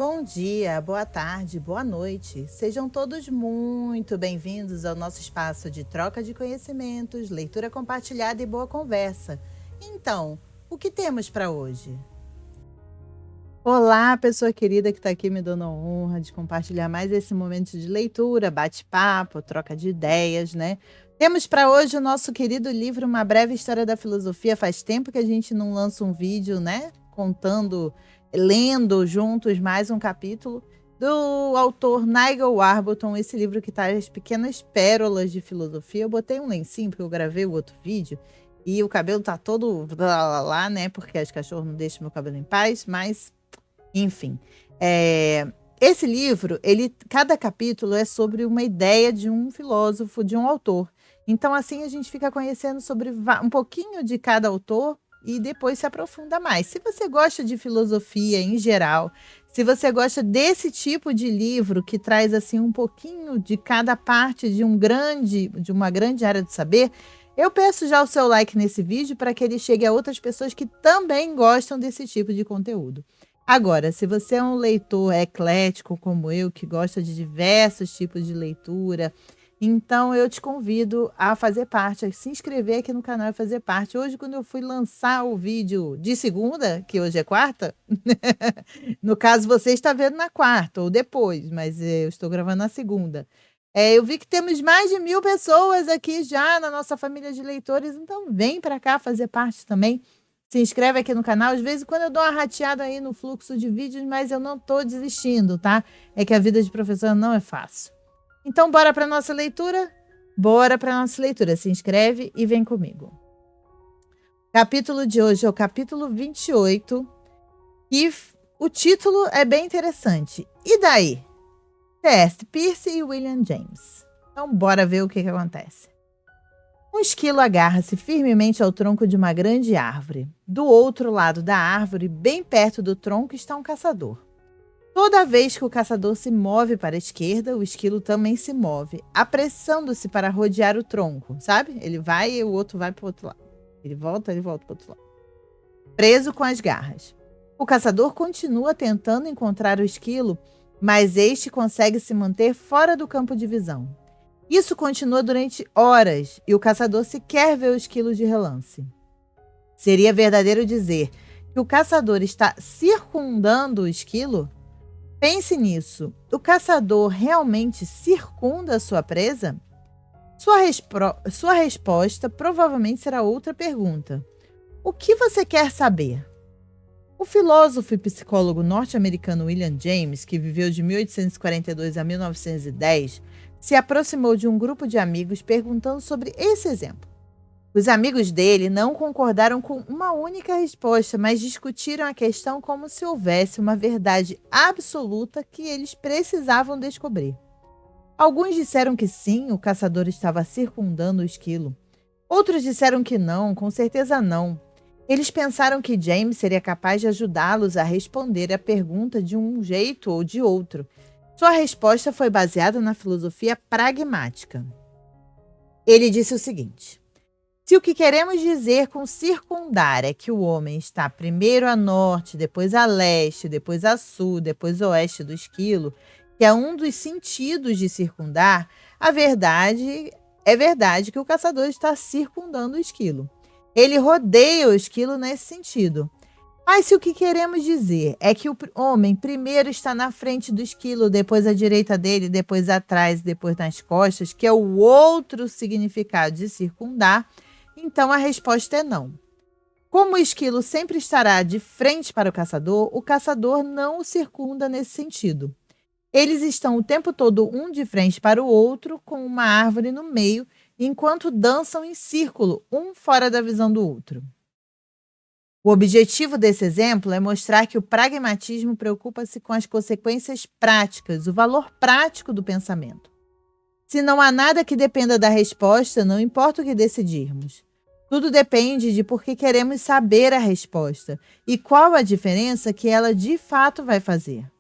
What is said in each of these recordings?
Bom dia, boa tarde, boa noite. Sejam todos muito bem-vindos ao nosso espaço de troca de conhecimentos, leitura compartilhada e boa conversa. Então, o que temos para hoje? Olá, pessoa querida que está aqui me dando a honra de compartilhar mais esse momento de leitura, bate-papo, troca de ideias, né? Temos para hoje o nosso querido livro Uma Breve História da Filosofia. Faz tempo que a gente não lança um vídeo, né? Contando, lendo juntos mais um capítulo do autor Nigel Warburton, esse livro que traz pequenas pérolas de filosofia. Eu botei um lencinho porque eu gravei o outro vídeo e o cabelo tá todo lá, né? Porque as cachorros não deixam meu cabelo em paz, mas enfim, esse livro, cada capítulo é sobre uma ideia de um filósofo, de um autor. Então, assim, a gente fica conhecendo sobre um pouquinho de cada autor e depois se aprofunda mais. Se você gosta de filosofia em geral, se você gosta desse tipo de livro que traz assim um pouquinho de cada parte de uma grande área de saber, eu peço já o seu like nesse vídeo para que ele chegue a outras pessoas que também gostam desse tipo de conteúdo. Agora, se você é um leitor eclético como eu, que gosta de diversos tipos de leitura, então eu te convido a fazer parte, a se inscrever aqui no canal e fazer parte. Hoje, quando eu fui lançar o vídeo de segunda, que hoje é quarta, no caso você está vendo na quarta ou depois, mas eu estou gravando na segunda. Eu vi que temos mais de 1.000 pessoas aqui já na nossa família de leitores, então vem para cá fazer parte também. Se inscreve aqui no canal. Às vezes, quando eu dou uma rateada aí no fluxo de vídeos, mas eu não estou desistindo, tá? É que a vida de professor não é fácil. Então, bora para nossa leitura? Bora para nossa leitura. Se inscreve e vem comigo. O capítulo de hoje é o capítulo 28 e o título é bem interessante. E daí? C.S. Peirce e William James. Então, bora ver o que acontece. Um esquilo agarra-se firmemente ao tronco de uma grande árvore. Do outro lado da árvore, bem perto do tronco, está um caçador. Toda vez que o caçador se move para a esquerda, o esquilo também se move, apressando-se para rodear o tronco, sabe? Ele vai e o outro vai para o outro lado. Ele volta para o outro lado. Preso com as garras. O caçador continua tentando encontrar o esquilo, mas este consegue se manter fora do campo de visão. Isso continua durante horas e o caçador sequer vê o esquilo de relance. Seria verdadeiro dizer que o caçador está circundando o esquilo? Pense nisso. O caçador realmente circunda a sua presa? Sua resposta provavelmente será outra pergunta. O que você quer saber? O filósofo e psicólogo norte-americano William James, que viveu de 1842 a 1910, se aproximou de um grupo de amigos perguntando sobre esse exemplo. Os amigos dele não concordaram com uma única resposta, mas discutiram a questão como se houvesse uma verdade absoluta que eles precisavam descobrir. Alguns disseram que sim, o caçador estava circundando o esquilo. Outros disseram que não, com certeza não. Eles pensaram que James seria capaz de ajudá-los a responder a pergunta de um jeito ou de outro. Sua resposta foi baseada na filosofia pragmática. Ele disse o seguinte: se o que queremos dizer com circundar é que o homem está primeiro a norte, depois a leste, depois a sul, depois a oeste do esquilo, que é um dos sentidos de circundar, a verdade que o caçador está circundando o esquilo. Ele rodeia o esquilo nesse sentido. Mas se o que queremos dizer é que o homem primeiro está na frente do esquilo, depois à direita dele, depois atrás, depois nas costas, que é o outro significado de circundar, então a resposta é não. Como o esquilo sempre estará de frente para o caçador não o circunda nesse sentido. Eles estão o tempo todo um de frente para o outro, com uma árvore no meio, enquanto dançam em círculo, um fora da visão do outro. O objetivo desse exemplo é mostrar que o pragmatismo preocupa-se com as consequências práticas, o valor prático do pensamento. Se não há nada que dependa da resposta, não importa o que decidirmos. Tudo depende de por que queremos saber a resposta e qual a diferença que ela de fato vai fazer.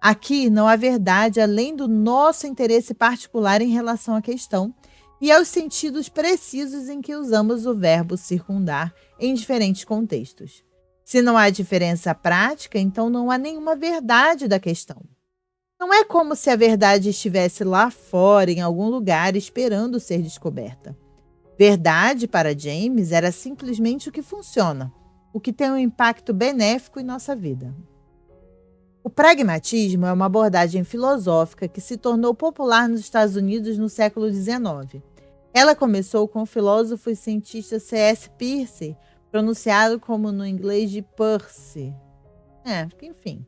Aqui não há verdade além do nosso interesse particular em relação à questão e aos sentidos precisos em que usamos o verbo circundar em diferentes contextos. Se não há diferença prática, então não há nenhuma verdade da questão. Não é como se a verdade estivesse lá fora, em algum lugar, esperando ser descoberta. Verdade, para James, era simplesmente o que funciona, o que tem um impacto benéfico em nossa vida. O pragmatismo é uma abordagem filosófica que se tornou popular nos Estados Unidos no século XIX. Ela começou com o filósofo e cientista C.S. Peirce, pronunciado como no inglês de Percy. Enfim.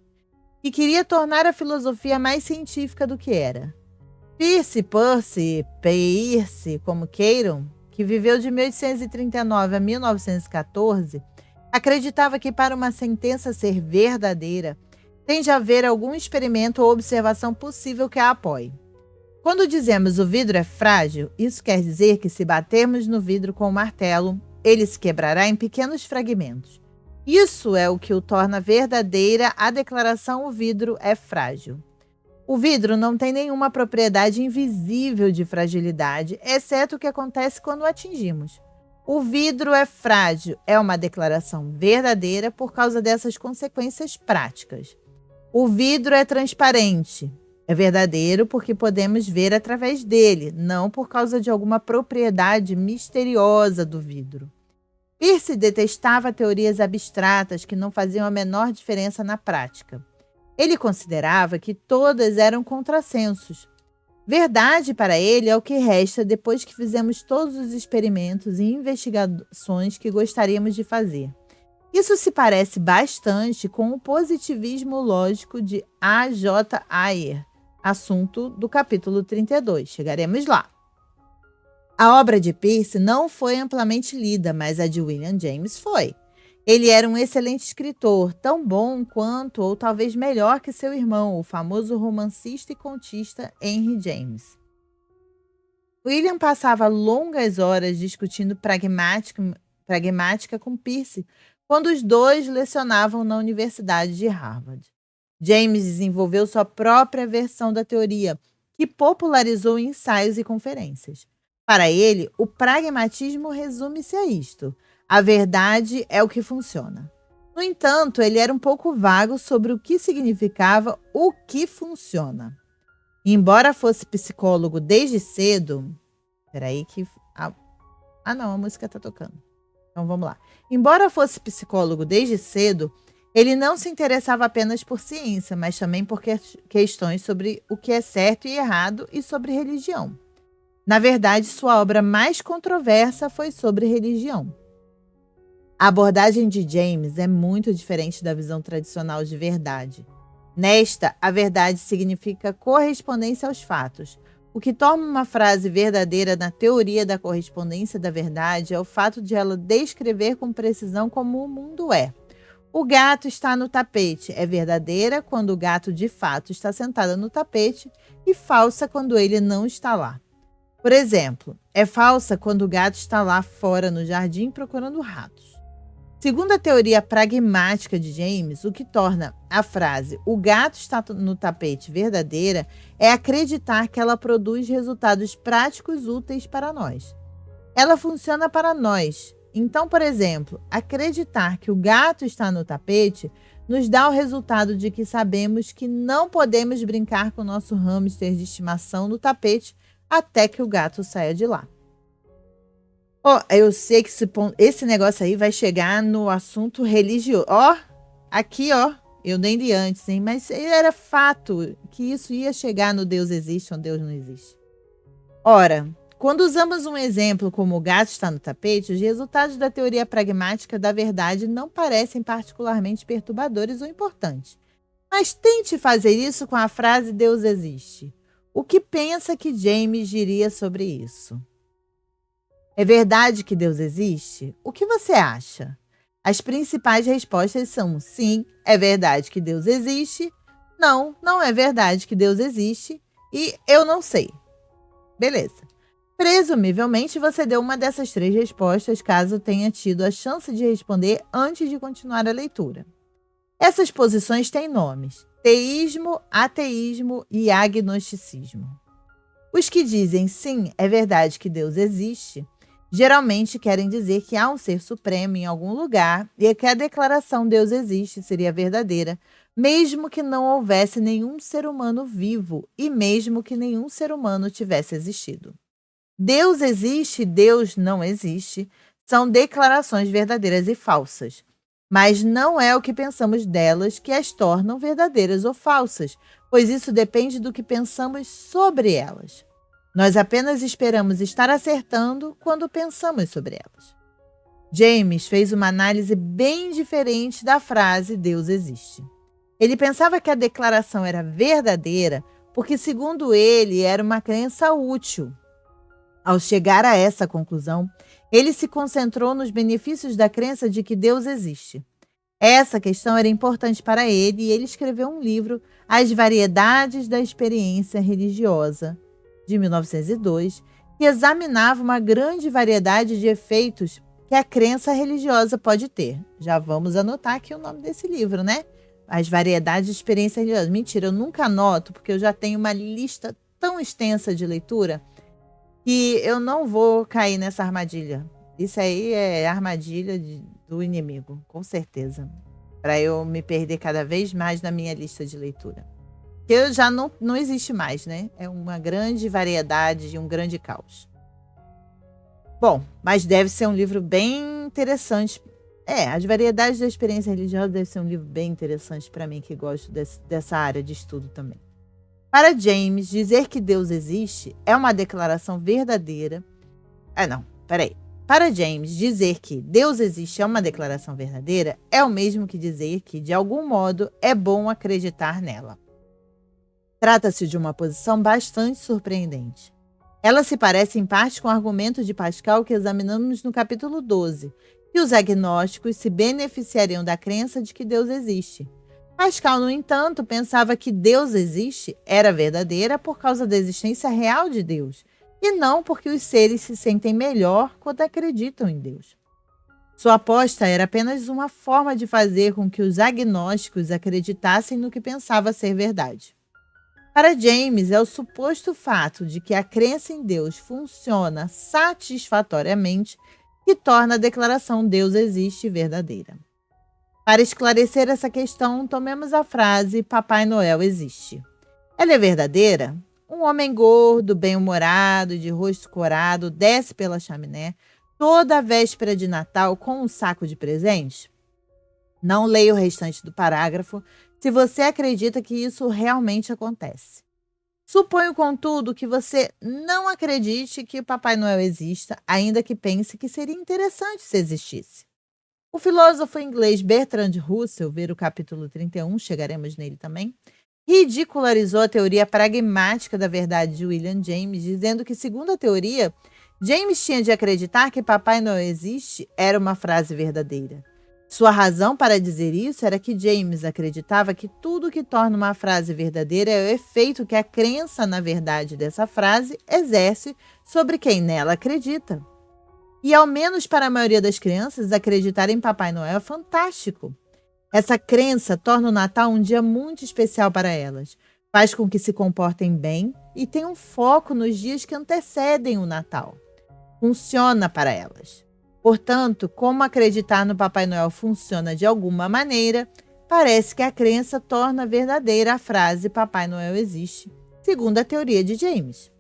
Que queria tornar a filosofia mais científica do que era. Peirce, como queiram, que viveu de 1839 a 1914, acreditava que para uma sentença ser verdadeira, tem de haver algum experimento ou observação possível que a apoie. Quando dizemos o vidro é frágil, isso quer dizer que se batermos no vidro com um martelo, ele se quebrará em pequenos fragmentos. Isso é o que o torna verdadeira a declaração o vidro é frágil. O vidro não tem nenhuma propriedade invisível de fragilidade, exceto o que acontece quando o atingimos. O vidro é frágil é uma declaração verdadeira por causa dessas consequências práticas. O vidro é transparente. É verdadeiro porque podemos ver através dele, não por causa de alguma propriedade misteriosa do vidro. Peirce detestava teorias abstratas que não faziam a menor diferença na prática. Ele considerava que todas eram contrassensos. Verdade para ele é o que resta depois que fizemos todos os experimentos e investigações que gostaríamos de fazer. Isso se parece bastante com o positivismo lógico de A.J. Ayer, assunto do capítulo 32. Chegaremos lá. A obra de Peirce não foi amplamente lida, mas a de William James foi. Ele era um excelente escritor, tão bom quanto ou talvez melhor que seu irmão, o famoso romancista e contista Henry James. William passava longas horas discutindo pragmática com Peirce quando os dois lecionavam na Universidade de Harvard. James desenvolveu sua própria versão da teoria, que popularizou em ensaios e conferências. Para ele, o pragmatismo resume-se a isto: a verdade é o que funciona. No entanto, ele era um pouco vago sobre o que significava o que funciona. Embora fosse psicólogo desde cedo... a música está tocando. Então vamos lá. Embora fosse psicólogo desde cedo, ele não se interessava apenas por ciência, mas também por questões sobre o que é certo e errado e sobre religião. Na verdade, sua obra mais controversa foi sobre religião. A abordagem de James é muito diferente da visão tradicional de verdade. Nesta, a verdade significa correspondência aos fatos. O que torna uma frase verdadeira na teoria da correspondência da verdade é o fato de ela descrever com precisão como o mundo é. O gato está no tapete é verdadeira quando o gato de fato está sentado no tapete e falsa quando ele não está lá. Por exemplo, é falsa quando o gato está lá fora no jardim procurando ratos. Segundo a teoria pragmática de James, o que torna a frase "o gato está no tapete" verdadeira é acreditar que ela produz resultados práticos úteis para nós. Ela funciona para nós. Então, por exemplo, acreditar que o gato está no tapete nos dá o resultado de que sabemos que não podemos brincar com o nosso hamster de estimação no tapete até que o gato saia de lá. Eu sei que esse negócio aí vai chegar no assunto religioso. Eu nem li antes, hein? Mas era fato que isso ia chegar no Deus existe ou Deus não existe. Ora, quando usamos um exemplo como o gato está no tapete, os resultados da teoria pragmática da verdade não parecem particularmente perturbadores ou importantes. Mas tente fazer isso com a frase Deus existe. O que pensa que James diria sobre isso? É verdade que Deus existe? O que você acha? As principais respostas são sim, é verdade que Deus existe, não, não é verdade que Deus existe e eu não sei. Beleza. Presumivelmente você deu uma dessas três respostas caso tenha tido a chance de responder antes de continuar a leitura. Essas posições têm nomes: teísmo, ateísmo e agnosticismo. Os que dizem sim, é verdade que Deus existe, Geralmente querem dizer que há um ser supremo em algum lugar e que a declaração Deus existe seria verdadeira, mesmo que não houvesse nenhum ser humano vivo e mesmo que nenhum ser humano tivesse existido. Deus existe, Deus não existe, são declarações verdadeiras e falsas. Mas não é o que pensamos delas que as tornam verdadeiras ou falsas, pois isso depende do que pensamos sobre elas. Nós apenas esperamos estar acertando quando pensamos sobre elas. James fez uma análise bem diferente da frase Deus existe. Ele pensava que a declaração era verdadeira porque, segundo ele, era uma crença útil. Ao chegar a essa conclusão, ele se concentrou nos benefícios da crença de que Deus existe. Essa questão era importante para ele e ele escreveu um livro, As Variedades da Experiência Religiosa, de 1902, que examinava uma grande variedade de efeitos que a crença religiosa pode ter. Já vamos anotar aqui o nome desse livro, né? As Variedades de Experiência Religiosa. Mentira, eu nunca anoto, porque eu já tenho uma lista tão extensa de leitura que eu não vou cair nessa armadilha. Isso aí é armadilha do inimigo, com certeza. Para eu me perder cada vez mais na minha lista de leitura. Que eu já não existe mais, né? É uma grande variedade e um grande caos. Bom, mas deve ser um livro bem interessante. As Variedades da Experiência Religiosa deve ser um livro bem interessante para mim, que gosto dessa área de estudo também. Para James, dizer que Deus existe é uma declaração verdadeira. Para James, dizer que Deus existe é uma declaração verdadeira é o mesmo que dizer que, de algum modo, é bom acreditar nela. Trata-se de uma posição bastante surpreendente. Ela se parece em parte com o argumento de Pascal que examinamos no capítulo 12, que os agnósticos se beneficiariam da crença de que Deus existe. Pascal, no entanto, pensava que Deus existe era verdadeira por causa da existência real de Deus, e não porque os seres se sentem melhor quando acreditam em Deus. Sua aposta era apenas uma forma de fazer com que os agnósticos acreditassem no que pensava ser verdade. Para James, é o suposto fato de que a crença em Deus funciona satisfatoriamente que torna a declaração Deus existe verdadeira. Para esclarecer essa questão, tomemos a frase Papai Noel existe. Ela é verdadeira? Um homem gordo, bem-humorado, de rosto corado, desce pela chaminé toda a véspera de Natal com um saco de presentes? Não leia o restante do parágrafo se você acredita que isso realmente acontece. Suponho, contudo, que você não acredite que o Papai Noel exista, ainda que pense que seria interessante se existisse. O filósofo inglês Bertrand Russell, ver o capítulo 31, chegaremos nele também, ridicularizou a teoria pragmática da verdade de William James, dizendo que, segundo a teoria, James tinha de acreditar que Papai Noel existe era uma frase verdadeira. Sua razão para dizer isso era que James acreditava que tudo que torna uma frase verdadeira é o efeito que a crença na verdade dessa frase exerce sobre quem nela acredita. E, ao menos para a maioria das crianças, acreditar em Papai Noel é fantástico. Essa crença torna o Natal um dia muito especial para elas, faz com que se comportem bem e tenham foco nos dias que antecedem o Natal. Funciona para elas. Portanto, como acreditar no Papai Noel funciona de alguma maneira, parece que a crença torna verdadeira a frase Papai Noel existe, segundo a teoria de James.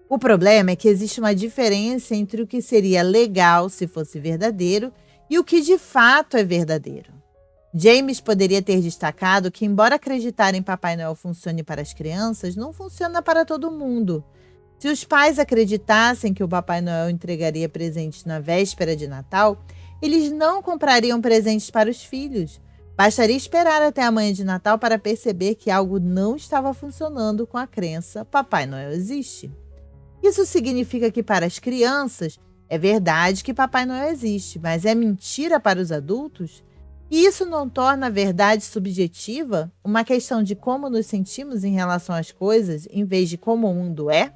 O problema é que existe uma diferença entre o que seria legal se fosse verdadeiro e o que de fato é verdadeiro. James poderia ter destacado que, embora acreditar em Papai Noel funcione para as crianças, não funciona para todo mundo. Se os pais acreditassem que o Papai Noel entregaria presentes na véspera de Natal, eles não comprariam presentes para os filhos. Bastaria esperar até a manhã de Natal para perceber que algo não estava funcionando com a crença Papai Noel existe. Isso significa que para as crianças é verdade que Papai Noel existe, mas é mentira para os adultos? E isso não torna a verdade subjetiva uma questão de como nos sentimos em relação às coisas, em vez de como o mundo é?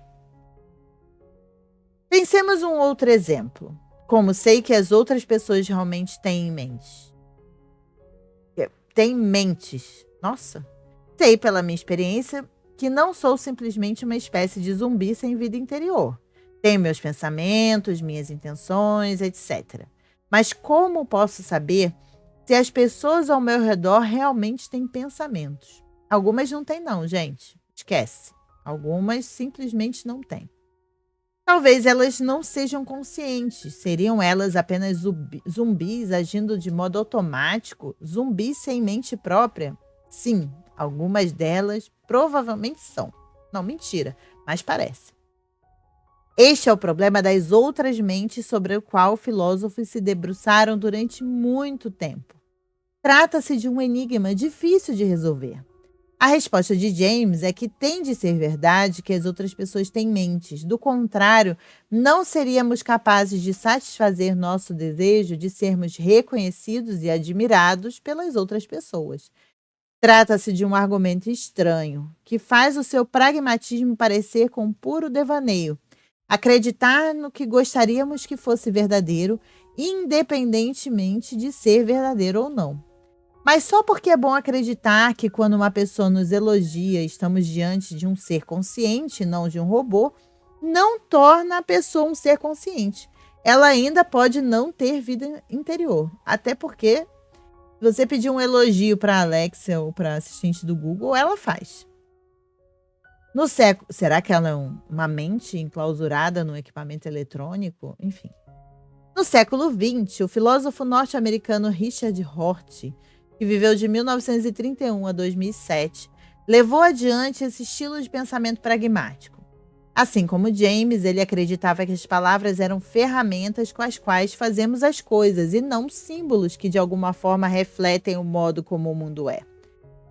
Pensemos um outro exemplo. Como sei que as outras pessoas realmente têm em mente. Têm mentes. Nossa. Sei pela minha experiência que não sou simplesmente uma espécie de zumbi sem vida interior. Tenho meus pensamentos, minhas intenções, etc. Mas como posso saber se as pessoas ao meu redor realmente têm pensamentos? Algumas não têm, não, gente. Esquece. Algumas simplesmente não têm. Talvez elas não sejam conscientes. Seriam elas apenas zumbis agindo de modo automático? Zumbis sem mente própria? Sim, algumas delas provavelmente são. Não, mentira, mas parece. Este é o problema das outras mentes sobre o qual filósofos se debruçaram durante muito tempo. Trata-se de um enigma difícil de resolver. A resposta de James é que tem de ser verdade que as outras pessoas têm mentes. Do contrário, não seríamos capazes de satisfazer nosso desejo de sermos reconhecidos e admirados pelas outras pessoas. Trata-se de um argumento estranho, que faz o seu pragmatismo parecer com puro devaneio. Acreditar no que gostaríamos que fosse verdadeiro, independentemente de ser verdadeiro ou não. Mas só porque é bom acreditar que quando uma pessoa nos elogia, estamos diante de um ser consciente, não de um robô, não torna a pessoa um ser consciente. Ela ainda pode não ter vida interior. Até porque, se você pedir um elogio para a Alexa ou para a assistente do Google, ela faz. No século, será que ela é uma mente enclausurada no equipamento eletrônico? Enfim. No século XX, o filósofo norte-americano Richard Rorty, que viveu de 1931 a 2007, levou adiante esse estilo de pensamento pragmático. Assim como James, ele acreditava que as palavras eram ferramentas com as quais fazemos as coisas e não símbolos que de alguma forma refletem o modo como o mundo é.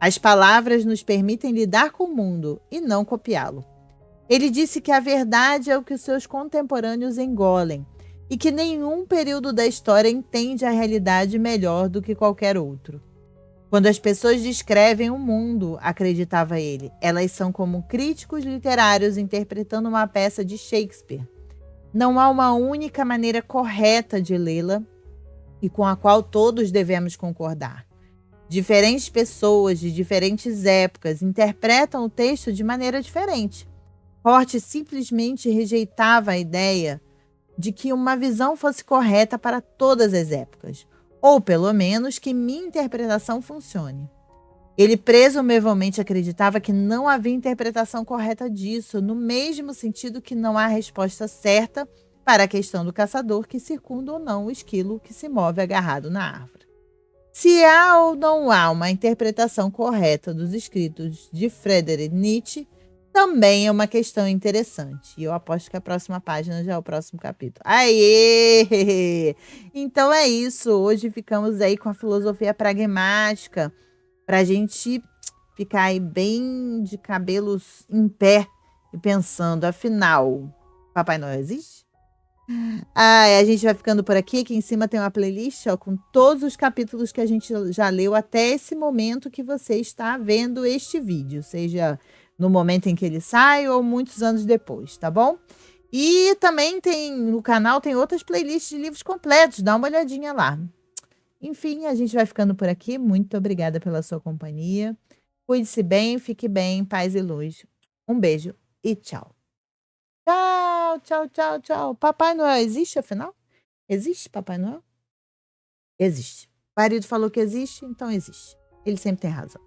As palavras nos permitem lidar com o mundo e não copiá-lo. Ele disse que a verdade é o que os seus contemporâneos engolem e que nenhum período da história entende a realidade melhor do que qualquer outro. Quando as pessoas descrevem o mundo, acreditava ele, elas são como críticos literários interpretando uma peça de Shakespeare. Não há uma única maneira correta de lê-la e com a qual todos devemos concordar. Diferentes pessoas de diferentes épocas interpretam o texto de maneira diferente. Rorty simplesmente rejeitava a ideia de que uma visão fosse correta para todas as épocas, ou pelo menos que minha interpretação funcione. Ele presumivelmente acreditava que não havia interpretação correta disso, no mesmo sentido que não há resposta certa para a questão do caçador que circunda ou não o esquilo que se move agarrado na árvore. Se há ou não há uma interpretação correta dos escritos de Friedrich Nietzsche, também é uma questão interessante. E eu aposto que a próxima página já é o próximo capítulo. Aê! Então é isso. Hoje ficamos aí com a filosofia pragmática para a gente ficar aí bem de cabelos em pé e pensando, afinal, Papai Noel existe? A gente vai ficando por aqui. Aqui em cima tem uma playlist, ó, com todos os capítulos que a gente já leu até esse momento que você está vendo este vídeo, seja no momento em que ele sai ou muitos anos depois, tá bom? E também no canal tem outras playlists de livros completos, dá uma olhadinha lá. Enfim, a gente vai ficando por aqui. Muito obrigada pela sua companhia. Cuide-se bem, fique bem, paz e luz. Um beijo e tchau. Tchau, tchau, tchau, tchau. Papai Noel existe, afinal? Existe Papai Noel? Existe. O marido falou que existe, então existe. Ele sempre tem razão.